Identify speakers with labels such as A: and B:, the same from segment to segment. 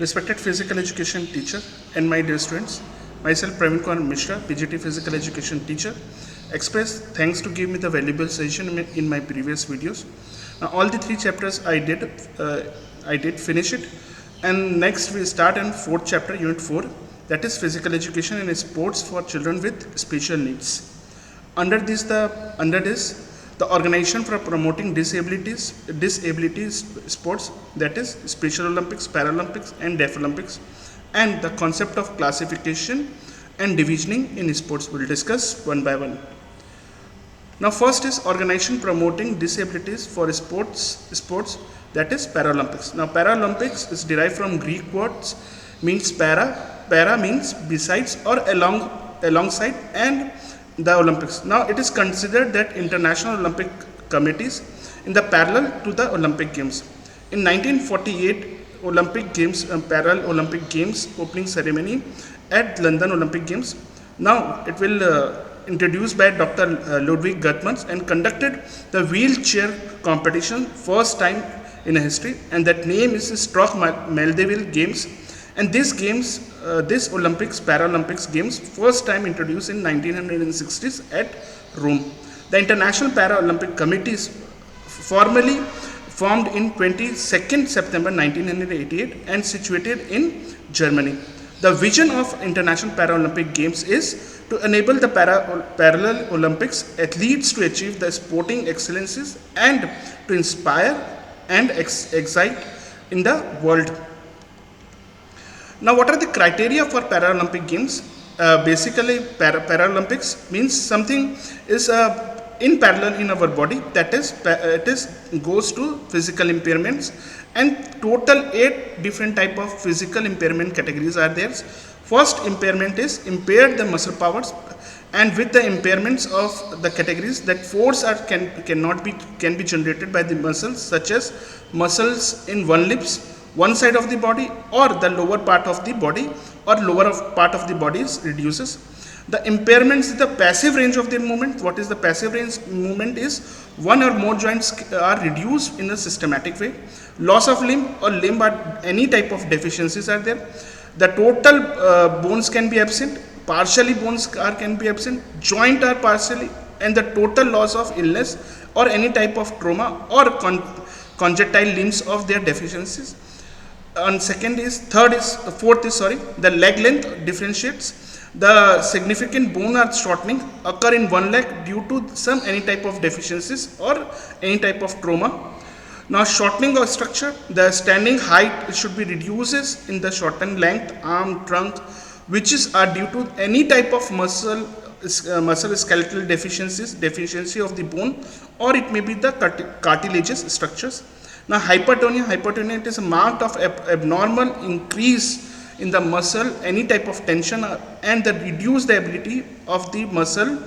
A: Respected physical education teacher and my dear students, myself Praveen Kumar Mishra, PGT physical education teacher, express thanks to give me the valuable suggestion in my previous videos. Now all the three chapters I did finish it, and next we start in fourth chapter, unit 4, that is physical education and sports for children with special needs. Under this, the organization for promoting disability sports, that is Special Olympics, Paralympics and Deaflympics, and the concept of classification and divisioning in sports will discuss one by one. Now first is organization promoting disabilities for sports, that is Paralympics. Now Paralympics is derived from Greek words, means para means besides or alongside, and the Olympics. Now it is considered that international Olympic committees in the parallel to the Olympic Games. In 1948 Olympic Games, Paralympic Games opening ceremony at London Olympic Games. Now it will introduced by Dr. Ludwig Guttmann and conducted the wheelchair competition first time in history, and that name is Stroke Maldeville Games. And these games, this Olympics, Paralympics Games, first time introduced in 1960s at Rome. The International Paralympic Committees formally formed in 22nd September 1988 and situated in Germany. The vision of International Paralympic Games is to enable the parallel Olympics athletes to achieve the sporting excellences and to inspire and excite in the world. Now, what are the criteria for Paralympic Games? Basically, Paralympics means something is in parallel in our body, that is, goes to physical impairments, and total 8 different type of physical impairment categories are there. First impairment is impaired the muscle powers, and with the impairments of the categories, that force can be generated by the muscles, such as muscles in one side of the body, or the lower part of the body, or lower part of the body reduces. The impairments is the passive range of the movement. What is the passive range movement? Is one or more joints are reduced in a systematic way. Loss of limb or limb or any type of deficiencies are there. The total bones can be absent, partially bones can be absent, joint are partially, and the total loss of illness or any type of trauma or congenital limbs of their deficiencies. And fourth is the leg length differentiates. The significant bone or shortening occur in one leg due to any type of deficiencies or any type of trauma. Now shortening of structure, the standing height should be reduces in the shortened length, arm, trunk, which are due to any type of muscle skeletal deficiency of the bone, or it may be the cartilaginous structures. Now hypertonia, it is a mark of abnormal increase in the muscle, any type of tension, and that reduce the ability of the muscle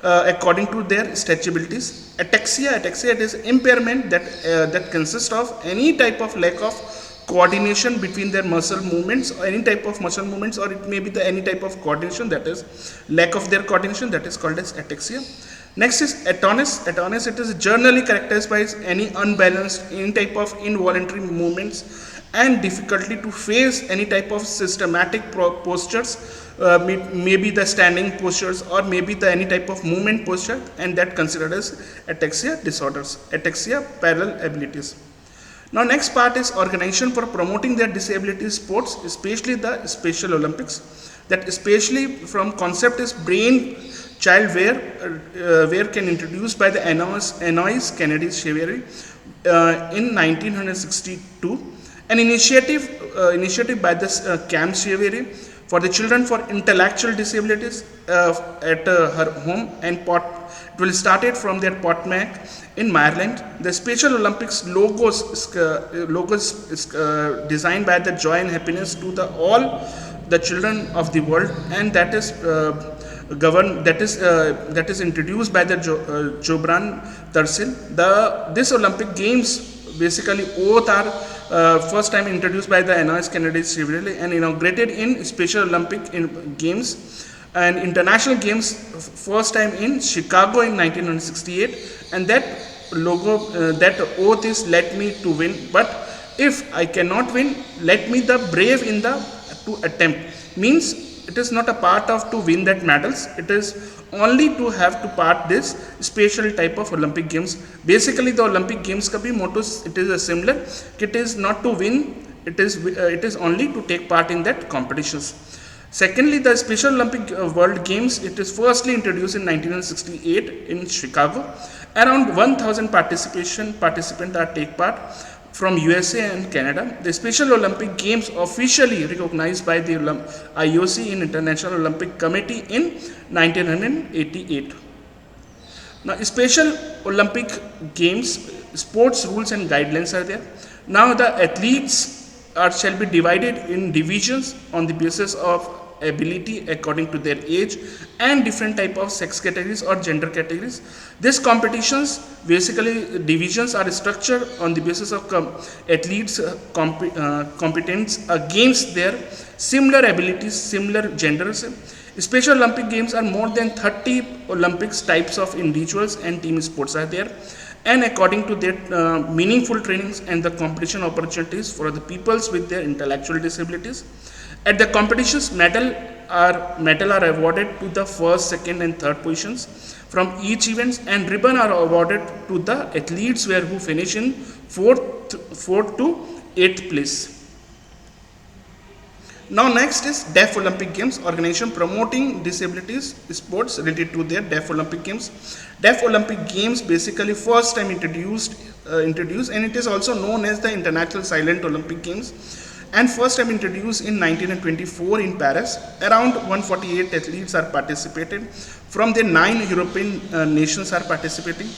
A: according to their stretchabilities. Ataxia, it is impairment that consists of any type of lack of coordination between their muscle movements, or any type of muscle movements, or it may be any type of coordination, that is lack of their coordination, that is called as ataxia. Next is atonus. It is generally characterized by any unbalanced, any type of involuntary movements, and difficulty to face any type of systematic postures, maybe the standing postures, or maybe the any type of movement posture, and that considered as ataxia disorders, ataxia parallel abilities. Now next part is organization for promoting their disability sports, especially the Special Olympics. That especially from concept is brain child wear can introduced by the Anois Kennedy Chevalier in 1962. An initiative by the Cam Chevalier for the children for intellectual disabilities at her home, and it will started from their Potmac in Maryland. The Special Olympics logos is designed by the joy and happiness to all the children of the world, and that is that is introduced by the Jobran Tersil. This Olympic Games basically both are first time introduced by the Anois Kennedy Chevalier and inaugurated in Special Olympic Games and International Games first time in Chicago in 1968, and that logo, that oath is "Let me to win," but If I cannot win, let me the brave in the to attempt. Means it is not a part of to win that medals, it is only to have to part this special type of Olympic games. Basically the Olympic games ka bhi motto it is a similar, it is not to win, it is only to take part in that competitions. Secondly, the Special Olympic World Games, it is firstly introduced in 1968 in Chicago. Around 1000 participants are take part from USA and Canada. The Special Olympic Games officially recognized by the IOC in International Olympic Committee in 1988. Now, Special Olympic Games, sports rules and guidelines are there. Now, the athletes shall be divided in divisions on the basis of ability according to their age and different type of sex categories or gender categories. These competitions, basically divisions, are structured on the basis of athletes competence against their similar abilities, similar genders. Special Olympic Games are more than 30 Olympics types of individuals and team sports are there, and according to their meaningful trainings and the competition opportunities for the peoples with their intellectual disabilities. At the competitions, medal are awarded to the first, second and third positions from each event, and ribbon are awarded to the athletes who finish in fourth to 8th place. Now next is Deaf Olympic Games, organization promoting disabilities sports related to their Deaf Olympic Games. Deaf Olympic Games basically first time introduced and it is also known as the International Silent Olympic Games, and first time introduced in 1924 in Paris. Around 148 athletes are participated from the 9 European nations are participating,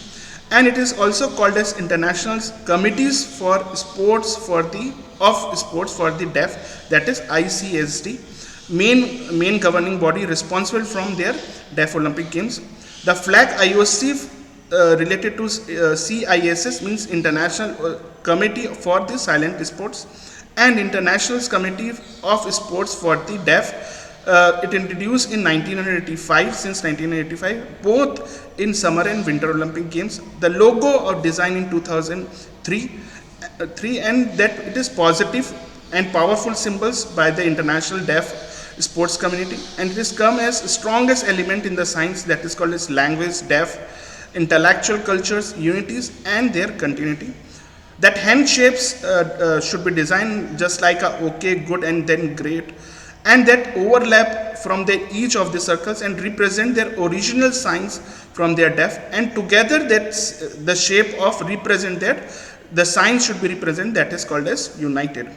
A: and it is also called as International Committees for Sports for the Deaf, that is ICSD, main governing body responsible from their Deaf Olympic Games. The flag IOC related to CISS means International Committee for the Silent Sports, and International Committee of Sports for the Deaf. It introduced in 1985, since 1985, both in Summer and Winter Olympic Games. The logo or design in 2003, and that it is positive and powerful symbols by the International Deaf Sports Community, and it is come as strongest element in the science that is called as language, deaf, intellectual cultures, unities and their continuity. That hand shapes should be designed just like a okay, good and then great, and that overlap from each of the circles and represent their original signs from their deaf, and together that's the shape of represent that the signs should be represent, that is called as united.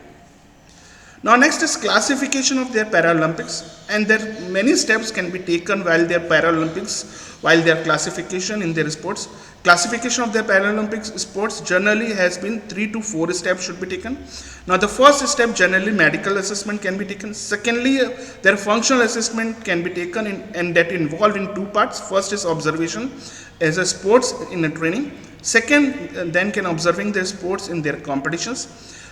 A: Now next is classification of their Paralympics, and there many steps can be taken while their Paralympics, while their classification in their sports. Classification of their Paralympics sports generally has been 3 to 4 steps should be taken. Now the first step, generally medical assessment can be taken. Secondly, their functional assessment can be taken and that involved in 2 parts. First is observation as a sports in a training. Second, then can observing their sports in their competitions.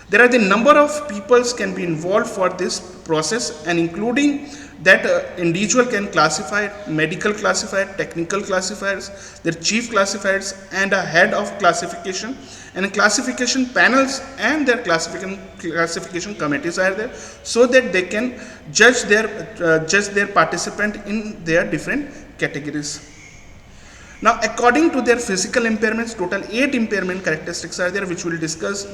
A: There are the number of peoples can be involved for this process, and including that individual can classify, medical classifier, technical classifiers, their chief classifiers and a head of classification, and classification panels and their classification committees are there, so that they can judge their participant in their different categories. Now according to their physical impairments, total 8 impairment characteristics are there, which we'll discuss,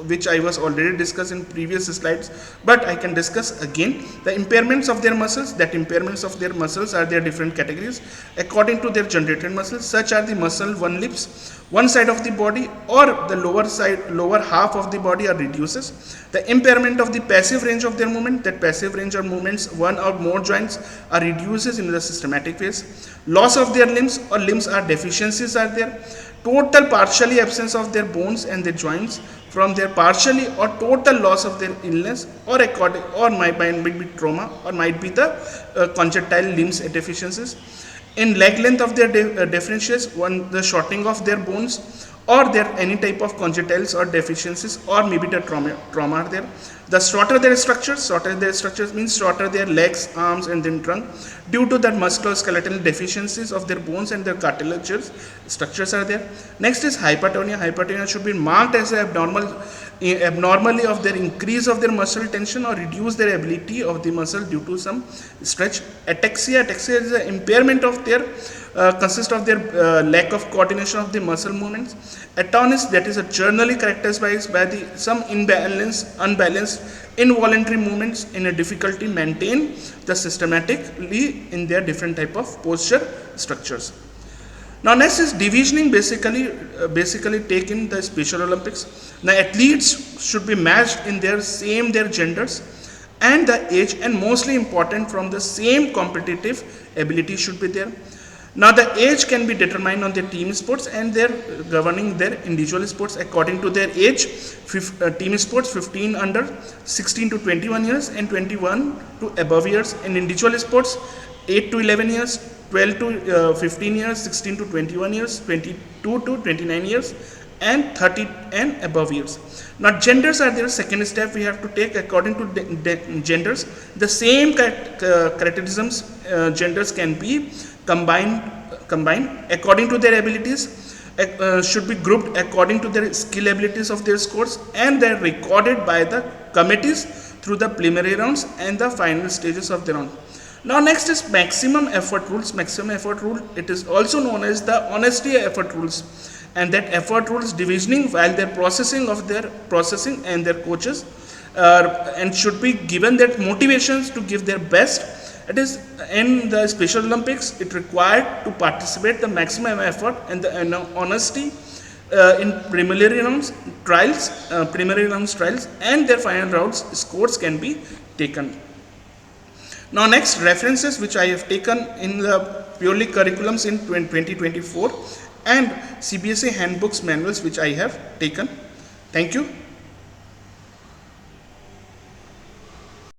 A: which I was already discussed in previous slides, but I can discuss again. The impairments of their muscles, that impairments of their muscles are their different categories according to their generated muscles, such are the muscle one lips, one side of the body or the lower half of the body are reduces. The impairment of the passive range of their movement, that passive range of movements, one or more joints are reduces in the systematic phase. Loss of their limbs or limbs are deficiencies are there. Total partially absence of their bones and their joints from their partially or total loss of their illness or might be trauma or might be the congenital limbs deficiencies. In leg length of their deficiencies, the shortening of their bones or there any type of congenitals or deficiencies or maybe the trauma are there. The shorter their structures means shorter their legs, arms, and then trunk, due to that musculoskeletal deficiencies of their bones and their cartilaginous structures are there. Next is hypertonia. Hypertonia should be marked as abnormally of their increase of their muscle tension or reduce their ability of the muscle due to some stretch. Ataxia is an impairment of their consist of their lack of coordination of the muscle movements. Atonis, that is generally characterized by some unbalanced involuntary movements in a difficulty maintain the systematically in their different type of posture structures. Now next is divisioning, basically take in the Special Olympics. Now athletes should be matched in their genders and the age, and mostly important from the same competitive ability should be there. Now the age can be determined on their team sports and their governing their individual sports according to their age. Team sports 15 under 16 to 21 years and 21 to above years, and individual sports 8 to 11 years, 12 to 15 years, 16 to 21 years, 22 to 29 years, and 30 and above years. Now genders are there. Second step we have to take according to genders. The same characterisms genders can be combined according to their abilities, should be grouped according to their skill abilities of their scores, and they are recorded by the committees through the preliminary rounds and the final stages of the round. Now next is maximum effort rules. Maximum effort rule, it is also known as the honesty effort rules, and that effort rules divisioning while their processing and their coaches and should be given that motivations to give their best. It is in the Special Olympics, it required to participate the maximum effort and the honesty in preliminary rounds trials, and their final rounds scores can be taken. Now next, references which I have taken in the purely curriculums in 2024 and CBSE handbooks manuals which I have taken. Thank you.